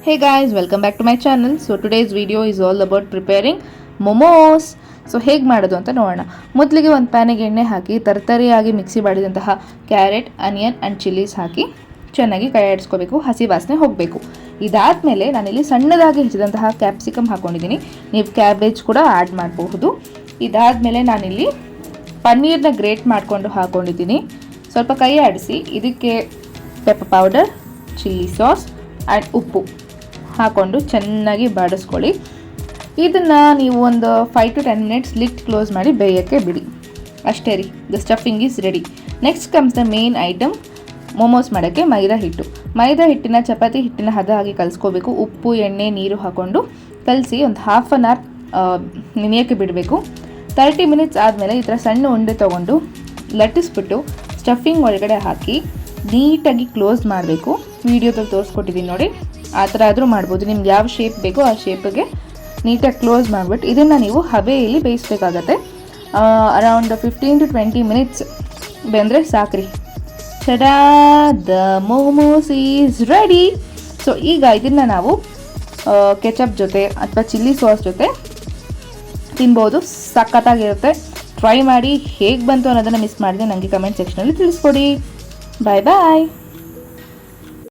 Hey guys, welcome back to my channel. So today's video is all about preparing momos. So ಹೇಗೆ ಮಾಡೋದು ಅಂತ ನೋಡೋಣ. ಮೊದಲಿಗೆ ಒಂದು ಪ್ಯಾನಿಗೆ ಎಣ್ಣೆ ಹಾಕಿ ತರತರಿಯಾಗಿ ಮಿಕ್ಸಿ ಮಾಡಿದಂತಹ ಕ್ಯಾರೆಟ್, ಅನಿಯನ್ ಆ್ಯಂಡ್ ಚಿಲ್ಲೀಸ್ ಹಾಕಿ ಚೆನ್ನಾಗಿ ಕೈ ಆಡಿಸ್ಕೋಬೇಕು, ಹಸಿ ವಾಸನೆ ಹೋಗಬೇಕು. ಇದಾದಮೇಲೆ ನಾನಿಲ್ಲಿ ಸಣ್ಣದಾಗಿ ಹೆಚ್ಚಿದಂತಹ ಕ್ಯಾಪ್ಸಿಕಮ್ ಹಾಕ್ಕೊಂಡಿದ್ದೀನಿ. ನೀವು ಕ್ಯಾಬೇಜ್ ಕೂಡ ಆ್ಯಡ್ ಮಾಡಬಹುದು. ಇದಾದಮೇಲೆ ನಾನಿಲ್ಲಿ ಪನ್ನೀರ್ನ ಗ್ರೇಟ್ ಮಾಡಿಕೊಂಡು ಹಾಕ್ಕೊಂಡಿದ್ದೀನಿ. ಸ್ವಲ್ಪ ಕೈ ಆಡಿಸಿ ಇದಕ್ಕೆ pepper powder, chilli sauce and ಉಪ್ಪು ಹಾಕ್ಕೊಂಡು ಚೆನ್ನಾಗಿ ಬಾಡಿಸ್ಕೊಳ್ಳಿ. ಇದನ್ನು ನೀವು ಒಂದು 5 to 10 minutes ಲಿಡ್ ಕ್ಲೋಸ್ ಮಾಡಿ ಬೇಯೋಕ್ಕೆ ಬಿಡಿ. ಅಷ್ಟೇ ರೀ, the stuffing is ready. Next comes the main item, momos ಮಾಡೋಕ್ಕೆ ಮೈದಾ ಹಿಟ್ಟು. ಮೈದಾ ಹಿಟ್ಟಿನ ಚಪಾತಿ ಹಿಟ್ಟಿನ ಹದ ಆಗಿ ಕಲಿಸ್ಕೋಬೇಕು. ಉಪ್ಪು, ಎಣ್ಣೆ, ನೀರು ಹಾಕ್ಕೊಂಡು ಕಲಸಿ ಒಂದು ಹಾಫ್ ಆನ್ ಅವರ್ ನೆನೆಯೋಕ್ಕೆ ಬಿಡಬೇಕು. 30 minutes ಆದಮೇಲೆ ಈ ಥರ ಸಣ್ಣ ಉಂಡೆ ತೊಗೊಂಡು ಲಟ್ಟಿಸ್ಬಿಟ್ಟು ಸ್ಟಫಿಂಗ್ ಒಳಗಡೆ ಹಾಕಿ ನೀಟಾಗಿ ಕ್ಲೋಸ್ ಮಾಡಬೇಕು. ವಿಡಿಯೋದಲ್ಲಿ ತೋರಿಸ್ಕೊಟ್ಟಿದ್ದೀನಿ ನೋಡಿ, ಆ ಥರ ಆದರೂ ಮಾಡ್ಬೋದು. ನಿಮ್ಗೆ ಯಾವ ಶೇಪ್ ಬೇಕೋ ಆ ಶೇಪಿಗೆ ನೀಟಾಗಿ ಕ್ಲೋಸ್ ಮಾಡಿಬಿಟ್ಟು ಇದನ್ನು ನೀವು ಹಬೆಯಲ್ಲಿ ಬೇಯಿಸಬೇಕಾಗತ್ತೆ. ಅರೌಂಡ್ 15 to 20 minutes ಬೆಂದರೆ ಸಾಕ್ರಿ. ಚಡಾ, the momos is ready. So ಈಗ ಇದನ್ನು ನಾವು ಕೆಚಪ್ ಜೊತೆ ಅಥವಾ ಚಿಲ್ಲಿ ಸಾಸ್ ಜೊತೆ ತಿನ್ಬೋದು. ಸಖತ್ತಾಗಿರುತ್ತೆ. ಟ್ರೈ ಮಾಡಿ. ಹೇಗೆ ಬಂತು ಅನ್ನೋದನ್ನು ಮಿಸ್ ಮಾಡಿದೆ ನನಗೆ ಕಮೆಂಟ್ ಸೆಕ್ಷನಲ್ಲಿ ತಿಳಿಸ್ಕೊಡಿ. ಬಾಯ್ ಬಾಯ್.